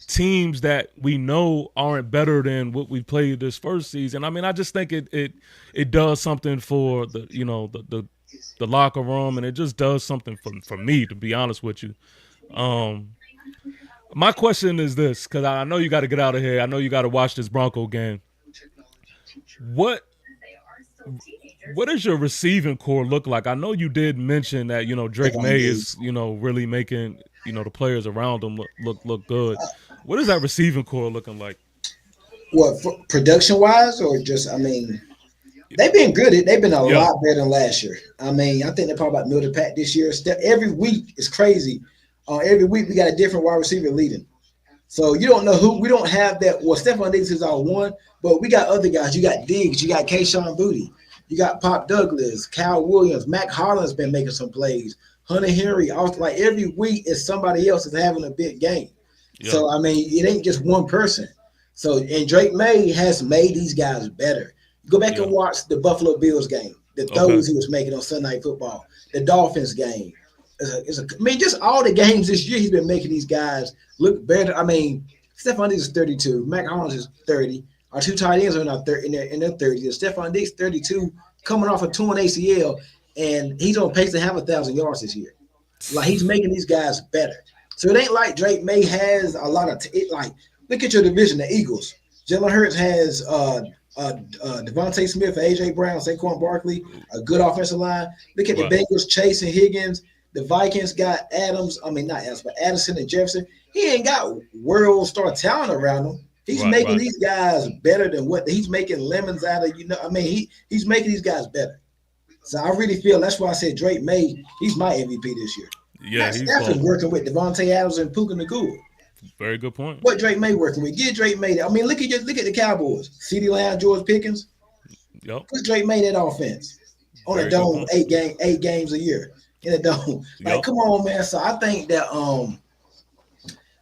teams that we know aren't better than what we played this first season, I mean, I just think it does something for the locker room, and it just does something for me, to be honest with you. Um, my question is this, because I know you got to get out of here. I know you got to watch this Bronco game. What what does your receiving core look like? I know you did mention that Drake Stephon May Diggs. is really making the players around him look good. What is that receiving core looking like? What production wise, or just I mean, they've been good. They've been a Yeah. lot better than last year. I mean, I think they're probably about middle of the pack this year. Every week is crazy. Every week we got a different wide receiver leading. So you don't know who. We don't have that. Well, Stephon Diggs is our one, but we got other guys. You got Diggs. You got Kayshawn Booty. You got Pop Douglas, Cal Williams, Mac Hollins been making some plays. Hunter Henry. Also, like every week is somebody else is having a big game. Yeah. So I mean, it ain't just one person. So and Drake May has made these guys better. Go back Yeah. and watch the Buffalo Bills game, the Okay. throws he was making on Sunday Night Football, the Dolphins game. I mean, just all the games this year, he's been making these guys look better. I mean, Stephon Diggs is 32, Mac Hollins is 30. Our two tight ends are now in their 30s. Stephon Diggs 32, coming off a torn ACL, and he's on pace to have 1,000 yards this year. Like he's making these guys better. So it ain't like Drake May has a lot of like. Look at your division, the Eagles. Jalen Hurts has Devontae Smith, AJ Brown, Saquon Barkley, a good offensive line. Look at the Right. Bengals, Chase and Higgins. The Vikings got Adams. I mean, not Adams, but Addison and Jefferson. He ain't got world star talent around him. He's Right. making Right. these guys better than what he's making lemons out of. I mean, he's making these guys better. So I really feel that's why I said Drake May. He's my MVP this year. Yeah. Matt He's Stafford's balling. working with Devontae Adams and Puka Nacua. Very good point. What Drake May working with? Get Drake May. I mean, look at the Cowboys. CeeDee Lamb, George Pickens. Yep. Put Drake May that offense on a Very good dome, point. 8 games a year in a dome. Like, Yep. come on, man. So I think that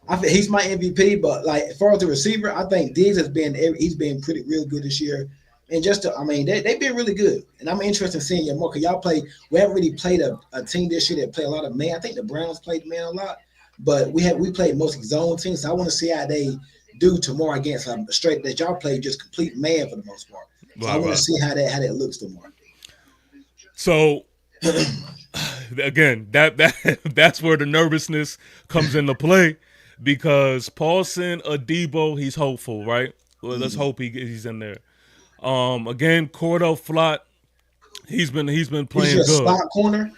I think he's my MVP. But like as far as the receiver, I think Diggs he's been pretty real good this year. And I mean, they've been really good. And I'm interested in seeing your more. Cause y'all play. We haven't really played a team this year that play a lot of man. I think the Browns played man a lot, but we played mostly zone teams. So I want to see how they do tomorrow against a straight that y'all play just complete man for the most part. So I Right. want to Right. see how that looks tomorrow. So again, that's where the nervousness comes into play because Paulson Adebo, he's hopeful, right? Well, let's hope he's in there. Again, Cordell Flott, he's been He's playing just good. slot corner.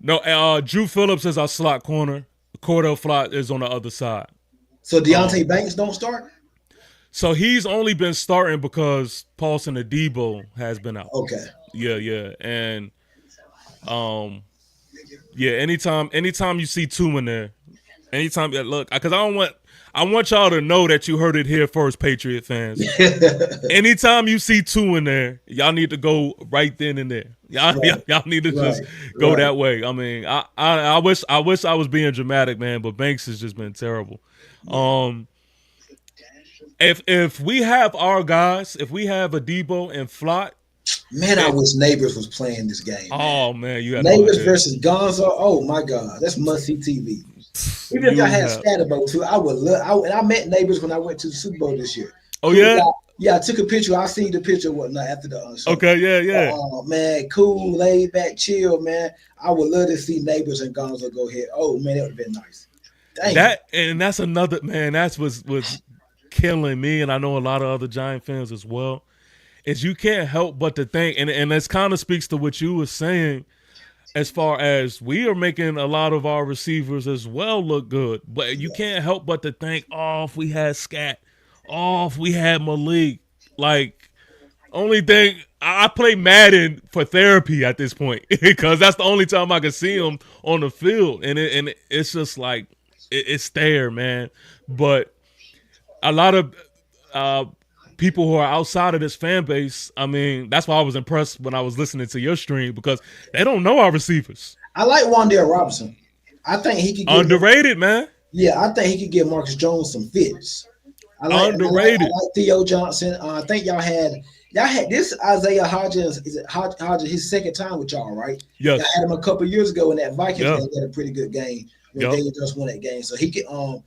No, Drew Phillips is our slot corner. Cordell Flott is on the other side. So Deontay Banks don't start. So he's only been starting because Paulson Adebo has been out. Okay. Yeah, and yeah. Anytime you see two in there, anytime look, because I want y'all to know that you heard it here first, Patriot fans. Anytime you see two in there, y'all need to go right then and there. Y'all need to just go that way. I mean, I wish I was being dramatic, man, but Banks has just been terrible. If we have our guys, if we have Adebo and Flott, Man, I wish Neighbors was playing this game. oh man, you had no Neighbors idea. versus Gonzo. Oh my God, that's must see TV. Even if I had Scatterbo too, I would love. And I met Neighbors when I went to the Super Bowl this year. Oh Cool yeah, guy. Yeah. I took a picture. I seen the picture and whatnot after the show. okay, yeah. Oh man, cool, laid back, chill, man. I would love to see Neighbors and Gonzo go ahead. Oh man, that would have been nice. Dang. That's another man. That's was killing me, and I know a lot of other Giant fans as well. Is you can't help but to think, and this kind of speaks to what you were saying, as far as we are making a lot of our receivers as well look good, but you can't help but to think, oh, if we had Scat, oh, if we had Malik, like only thing I play Madden for therapy at this point because that's the only time I can see him on the field, and it's just like it's there, man. But a lot of uh, people who are outside of this fan base, I mean, that's why I was impressed when I was listening to your stream because they don't know our receivers. I like Wandale Robinson. I think he could give. Underrated, man. Yeah, I think he could give Marcus Jones some fits. I Underrated. like Theo Johnson. I think y'all had this Isaiah Hodgins. Is it Hodgins? His second time with y'all, right? Y'all Yes. had him a couple years ago in that Vikings Yeah. game. He had a pretty good game when Yep. they just won that game. So he could y'all.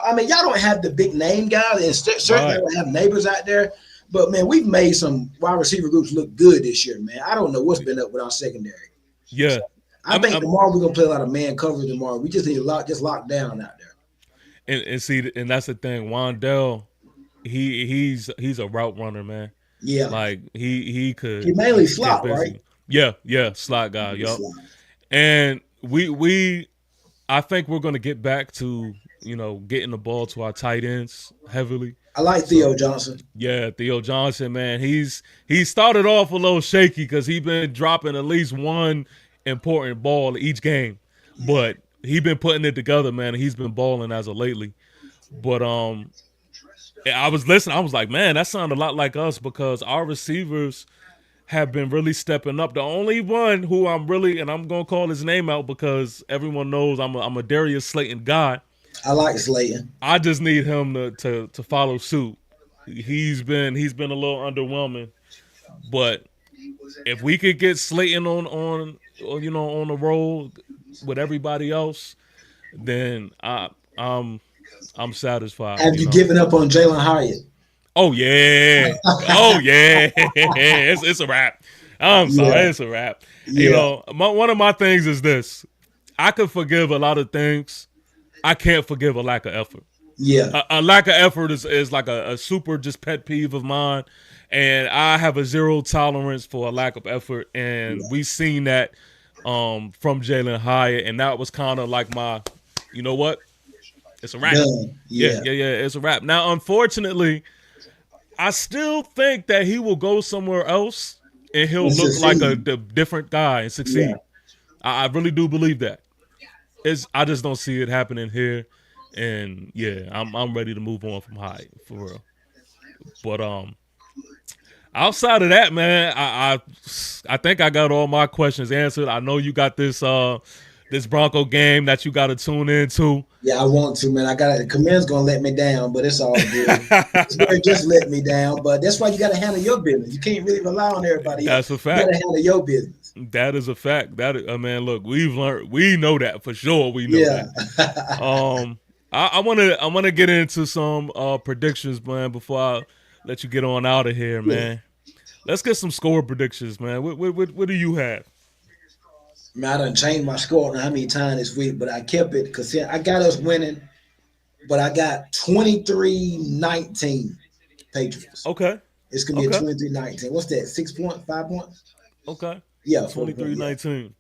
I mean, y'all don't have the big name guys, and certainly Right. don't have neighbors out there. But man, we've made some wide receiver groups look good this year, man. I don't know what's been up with our secondary. Yeah. I think tomorrow we're gonna play a lot of man coverage tomorrow. We just need to lock down out there. And see, and that's the thing. Wandell, he's a route runner, man. Yeah, Like he could he mainly get slot, busy. right? Yeah, slot guy, yup. And we I think we're gonna get back to, getting the ball to our tight ends heavily. I like Theo Johnson. Yeah, Theo Johnson, man. He started off a little shaky because he's been dropping at least one important ball each game. But he been putting it together, man, and he's been balling as of lately. But I was listening, I was like, man, that sounded a lot like us because our receivers have been really stepping up. The only one who I'm gonna call his name out because everyone knows I'm a Darius Slayton guy. I like Slayton. I just need him to follow suit. He's been a little underwhelming, but if we could get Slayton on the roll with everybody else, then I'm satisfied. Have you given up on Jalen Hyatt? Oh yeah, oh yeah, it's a wrap. I'm sorry, it's a wrap. Yeah. One of my things is this: I could forgive a lot of things. I can't forgive a lack of effort. Yeah. A lack of effort is like a super just pet peeve of mine, and I have a zero tolerance for a lack of effort, and we've seen that from Jalen Hyatt, and that was kind of like my, you know what? It's a wrap. Done. Yeah, it's a wrap. Now, unfortunately, I still think that he will go somewhere else and he'll And look like a succeed. different guy and succeed. Yeah. I really do believe that. I just don't see it happening here, and yeah, I'm ready to move on from Hyde for real. But outside of that, man, I think I got all my questions answered. I know you got this Bronco game that you got to tune into. Yeah, I want to, man. The command's gonna let me down, but it's all good. It's gonna just let me down, but that's why you got to handle your business. You can't really rely on everybody else. That's a fact. You got to handle your business. That is a fact. Man, look, we've learned. We know that for sure. We know that. I want to get into some predictions, man. Before I let you get on out of here, man. Let's get some score predictions, man. What do you have? Man, I done changed my score. I don't know how many times this week, but I kept it because I got us winning, but I got 23-19 Patriots. Okay. It's going to be a 23-19. What's that, 6 points, 5 points? Okay. Yeah, 23-19.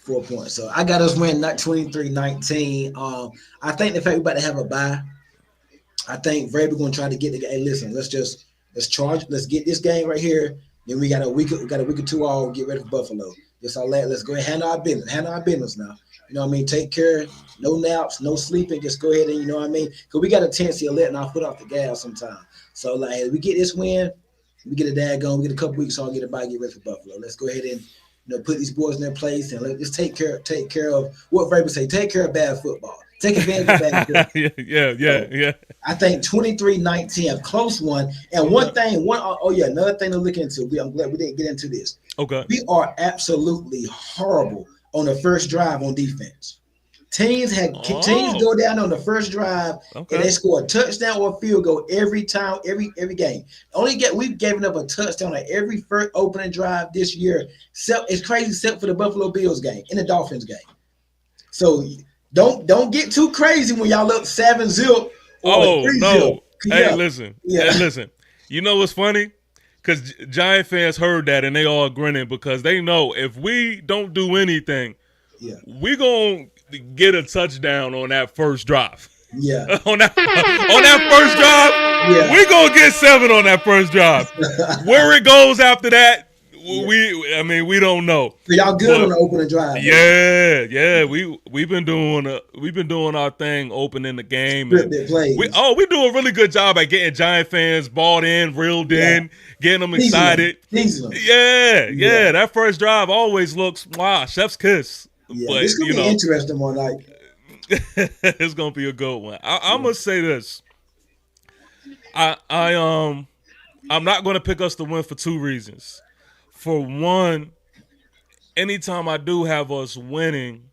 4 points. So I got us winning 23-19. I think the fact we're about to have a bye, I think Vrabel going to try to get the game. Hey, listen, let's get this game right here. Then we got a week or two all get ready for Buffalo. Let's go ahead and handle our business now. You know what I mean? Take care, no naps, no sleeping. Just go ahead and, you know what I mean? Because we got a tendency of letting our foot off the gas sometimes. So, like, hey, we get this win, we get a daggone, we get a couple weeks, all get a bye, get ready for Buffalo. Let's go ahead and, put these boys in their place and let's take care of what Vrabel say. Take care of bad football. Take advantage of bad football. Yeah. I think 23-19, a close one. And another thing to look into. I'm glad we didn't get into this. Okay. We are absolutely horrible on the first drive on defense. Teams go down on the first drive and they score a touchdown or a field goal every time, every game. We've given up a touchdown on every first opening drive this year. It's crazy, except for the Buffalo Bills game and the Dolphins game. So don't get too crazy when y'all look 7-0 or 3-0. No. Yeah. Hey, listen. You know what's funny? Because Giant fans heard that and they all grinning because they know if we don't do anything, we're going to get a touchdown on that first drive. Yeah. on that first drive, we're going to get 7 on that first drive. Where it goes after that, Yeah. I mean, we don't know. So y'all good on But the opening drive. yeah. We've been doing our thing, opening the game, and Scripted plays. we do a really good job at getting Giant fans bought in, reeled Yeah. in, getting them Teasing them. excited. Teasing them. Yeah. That first drive always looks wow, chef's kiss. Yeah. This But gonna be interesting one night. it's gonna be a good one. I'm gonna say this. I'm not gonna pick us to win for two reasons. For one, anytime I do have us winning,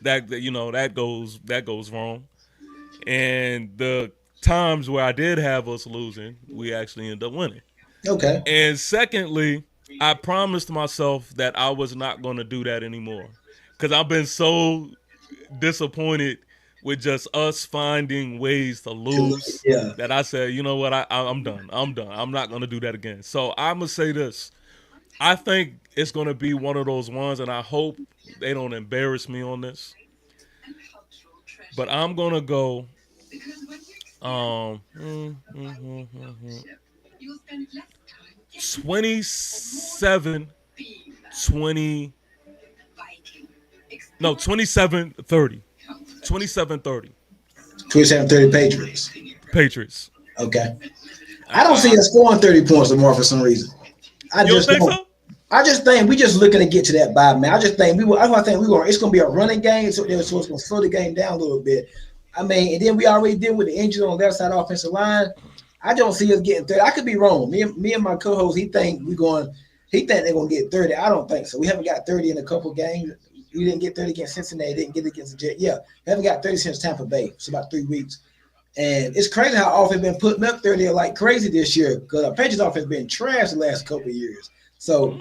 that goes wrong. And the times where I did have us losing, we actually end up winning. Okay. And secondly, I promised myself that I was not going to do that anymore because I've been so disappointed with just us finding ways to lose Yeah. that I said, you know what, I'm done. I'm done. I'm not going to do that again. So I'm going to say this. I think it's going to be one of those ones, and I hope they don't embarrass me on this. But I'm going to go 27 20 no 27-30 27-30 27-30 Patriots. Patriots. Okay. I don't see us scoring 30 points or more for some reason. I You don't just think don't. so? I just think we just looking to get to that bye, man. I just think it's gonna be a running game, so it's gonna slow the game down a little bit. I mean, and then we already deal with the injury on the left side offensive line. I don't see us getting 30. I could be wrong. Me and my co-host, he think they're gonna get 30. I don't think so. We haven't got 30 in a couple games. We didn't get 30 against Cincinnati, didn't get it against the Jets. Yeah, we haven't got 30 since Tampa Bay. It's about 3 weeks. And it's crazy how often been putting up 30 like crazy this year because our Patriots offense been trash the last couple of years. So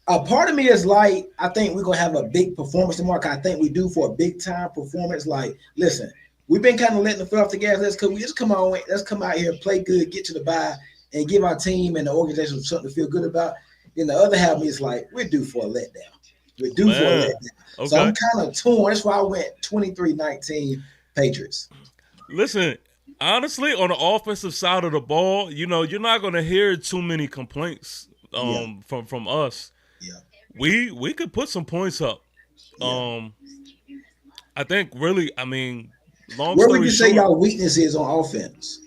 a part of me is like, I think we're gonna have a big performance tomorrow. I think we do for a big time performance. Like, listen, we've been kind of letting the foot off the gas. Let's come out here, play good, get to the bye, and give our team and the organization something to feel good about. Then the other half of me is like, we're due for a letdown. We're due for a letdown. Okay. So I'm kind of torn. That's why I went 23-19 Patriots. Listen, honestly, on the offensive side of the ball, you're not going to hear too many complaints from us. Yeah. We could put some points up. Yeah. I think really, I mean, long where story would you short, say y'all weakness is on offense?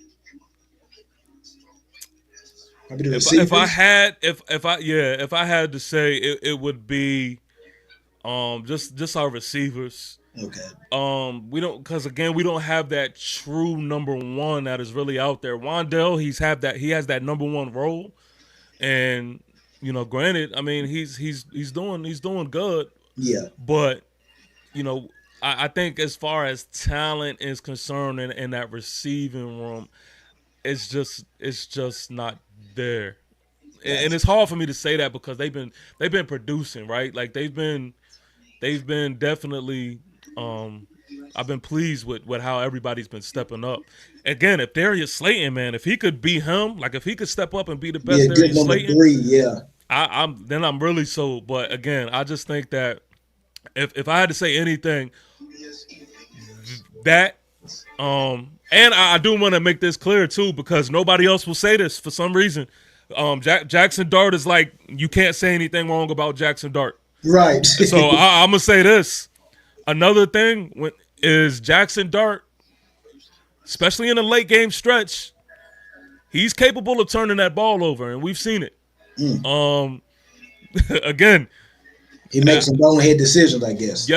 if I had to say it would be just our receivers. Okay. We don't, because again, we don't have that true number one that is really out there. Wandell, he has that number one role, and granted, I mean, he's doing good. Yeah. But I think as far as talent is concerned in that receiving room, it's just not there. And it's hard for me to say that because they've been producing, right? Like they've been definitely. I've been pleased with how everybody's been stepping up. Again, if Darius Slayton, man, if he could be him, like if he could step up and be the best Darius Slayton, 3, yeah. I'm really sold. But again, I just think that if I had to say anything, that and I do want to make this clear too because nobody else will say this for some reason. Jackson Dart is like, you can't say anything wrong about Jackson Dart. Right. So I'm gonna say this. Another thing is Jackson Dart, especially in the late game stretch, he's capable of turning that ball over, and we've seen it. Again, he makes some bonehead decisions, I guess.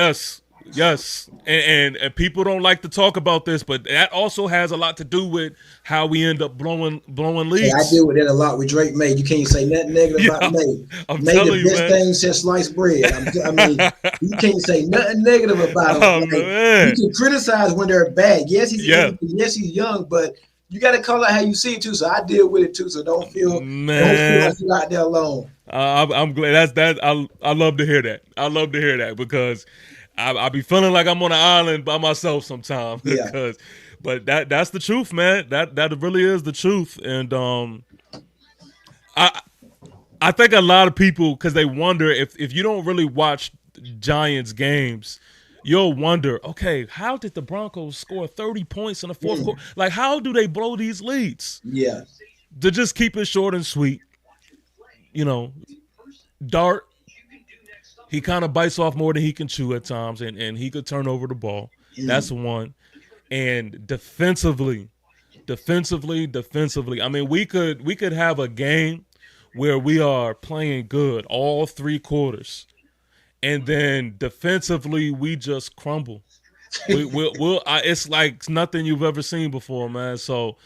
Yes, and people don't like to talk about this, but that also has a lot to do with how we end up blowing leads. Hey, I deal with that a lot with Drake May. You can't say nothing negative about May. May the best thing since sliced bread. I mean, you can't say nothing negative about him. You can criticize when they're bad. Yes, he's young, but you got to call out how you see it too. So I deal with it too. So don't feel like you're out there alone. I'm glad I love to hear that. I love to hear that because I be feeling like I'm on an island by myself sometimes. Yeah. But that's the truth, man. That really is the truth. And I think a lot of people, because they wonder if you don't really watch Giants games, you'll wonder, okay, how did the Broncos score 30 points in the fourth quarter? Like, how do they blow these leads? Yeah. To just keep it short and sweet. you know, Dart, he kind of bites off more than he can chew at times, and he could turn over the ball. That's one. And defensively. I mean, we could have a game where we are playing good all 3 quarters, and then defensively we just crumble. It's like nothing you've ever seen before, man. So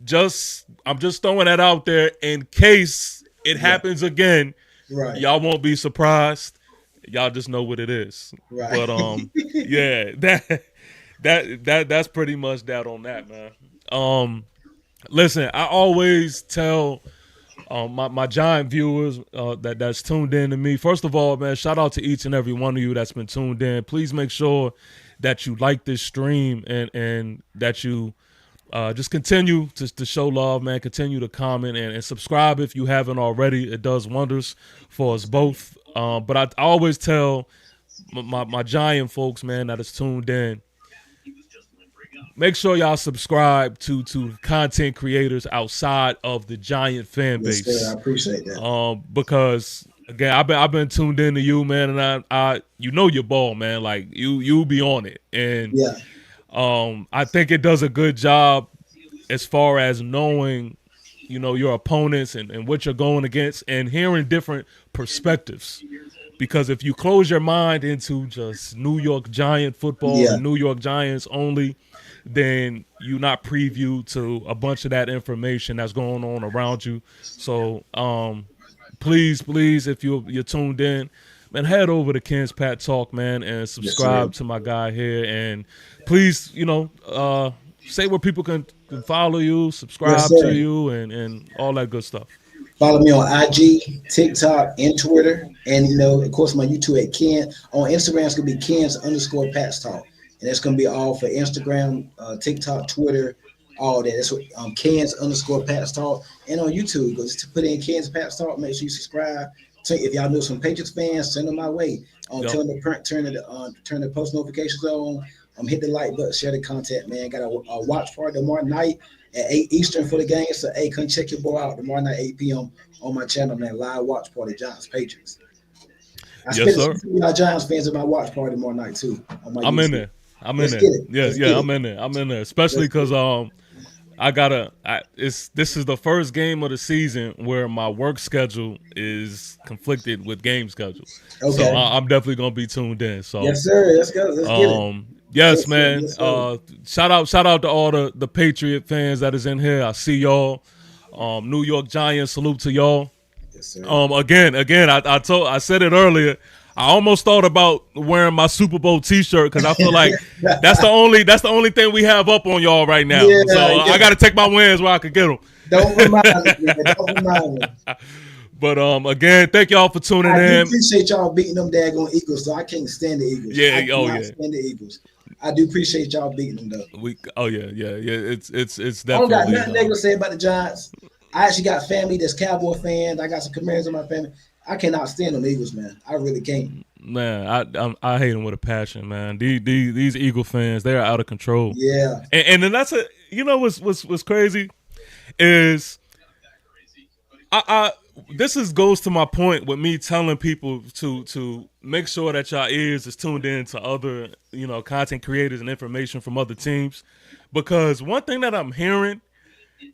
I'm just throwing that out there in case it happens again. Right. Y'all won't be surprised. Y'all just know what it is. Right. But yeah, that's pretty much that on that, man. Listen, I always tell my giant viewers that's tuned in to me. First of all, man, shout out to each and every one of you that's been tuned in. Please make sure that you like this stream and that you just continue to show love, man. Continue to comment and subscribe if you haven't already. It does wonders for us both. But I always tell my giant folks, man, that is tuned in, make sure y'all subscribe to content creators outside of the giant fan base. Yes, sir, I appreciate that. Because again, I've been tuned in to you, man, and I you know your ball, man. Like you be on it, and I think it does a good job as far as knowing, you know, your opponents and what you're going against, and hearing different perspectives. Because if you close your mind into just New York Giant football and New York Giants only, then you're not preview to a bunch of that information that's going on around you. So please, if you're tuned in, man, head over to Ken's Pat Talk, man, and subscribe to my guy here. And please, you know, say where people can follow you, subscribe to you, and all that good stuff. Follow me on IG, TikTok, and Twitter. And, you know, of course, my YouTube at Ken. On Instagram, it's going to be Ken's_Pats Talk. And that's going to be all for Instagram, TikTok, Twitter, all that. That's what Ken's_Pats Talk. And on YouTube, just to put in Ken's Pats Talk, make sure you subscribe. If y'all know some Patriots fans, send them my way. Turn the post notifications on. Hit the like button, share the content, man. Got a watch party tomorrow night at 8 Eastern for the game. So, hey, come check your boy out tomorrow night, 8 p.m. on my channel, man. Live watch party, Giants Patriots. Yes, sir. Y'all Giants fans at my watch party tomorrow night, too. I'm in there. I'm in there. I'm in there. Especially because this is the first game of the season where my work schedule is conflicted with game schedule. Okay. So I'm definitely gonna be tuned in. So yes, sir. Let's go. Let's get it. Yes, man. Shout out to all the Patriot fans that is in here. I see y'all. New York Giants, salute to y'all. Yes, sir. Again, I said it earlier. I almost thought about wearing my Super Bowl T-shirt because I feel like that's the only thing we have up on y'all right now. Yeah, so I got to take my wins where I could get them. Don't remind me. Don't remind me. But again, thank y'all for tuning in. I appreciate y'all beating them daggone Eagles. So I can't stand the Eagles. Yeah, I can't stand the Eagles. I do appreciate y'all beating them though. It's definitely. I don't got nothing negative to say about the Giants. I actually got family that's Cowboy fans. I got some Commanders in my family. I cannot stand them Eagles, man. I really can't. Man, I hate them with a passion, man. These Eagle fans, they're out of control. Yeah. And then that's what's crazy is this goes to my point with me telling people to make sure that y'all ears is tuned in to other, you know, content creators and information from other teams. Because one thing that I'm hearing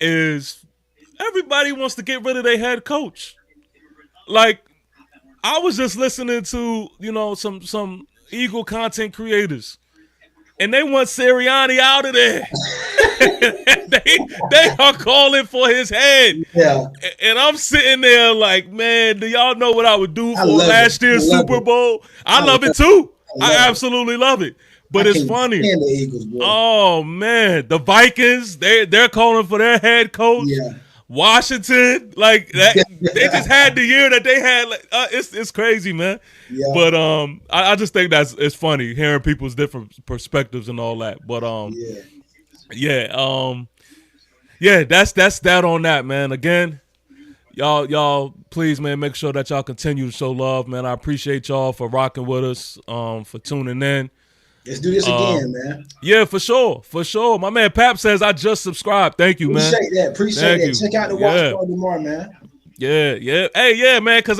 is everybody wants to get rid of their head coach. Like, I was just listening to, you know, some Eagle content creators, and they want Sirianni out of there. they are calling for his head. Yeah. And I'm sitting there like, man, do y'all know what I would do for last year's Super Bowl? I love it too. I absolutely love it. But it's funny. The Eagles, oh man, the Vikings, they're calling for their head coach. Yeah. Washington, like that, they just had the year that they had. Like, it's crazy, man. Yeah. But I just think it's funny hearing people's different perspectives and all that. But that's that on that, man. Again, y'all, please, man, make sure that y'all continue to show love, man. I appreciate y'all for rocking with us, for tuning in. Let's do this again, man. Yeah, for sure. My man Pap says I just subscribed. Thank you, man. Appreciate that. Check out the watch party tomorrow, man. Yeah. Hey, yeah, man, because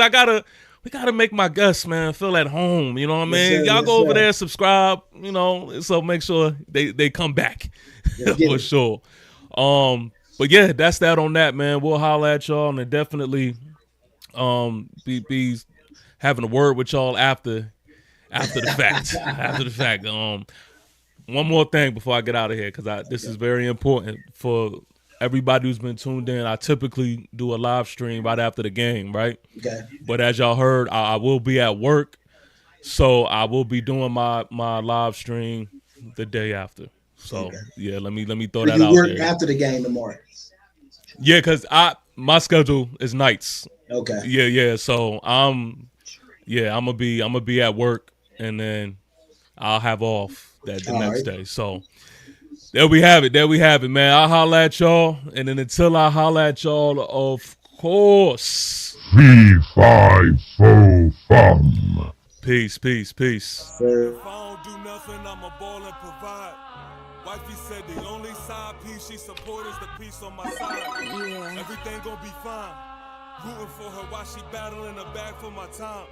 we gotta make my guests, man, feel at home. You know what I Yes, mean? sir. Y'all Yes, go over sir. there, subscribe, so make sure they come back Let's get for it. sure. But yeah, that's that on that, man. We'll holler at y'all and definitely be having a word with y'all after the fact. After the fact. One more thing before I get out of here, because this is very important for everybody who's been tuned in. I typically do a live stream right after the game, right? Okay. But as y'all heard, I will be at work, so I will be doing my live stream the day after. So Okay. yeah, let me throw So that you out work there. after the game tomorrow. Yeah, because my schedule is nights. Okay. Yeah. So I'm gonna be at work, and then I'll have off the All next right. day. So there we have it. There we have it, man. I'll holler at y'all, and then until I holler at y'all, of course. Fee, fi, fo, fum. Peace. Sir. If I don't do nothing, I'ma ball and provide. Wifey said the only side piece she support is the piece on my side. Yeah. Everything gon' be fine. Rooting for her while she battling a bag for my time.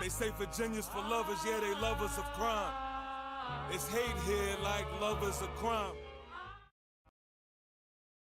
They say Virginia's for lovers, yeah, they lovers of crime. It's hate here like lovers of crime.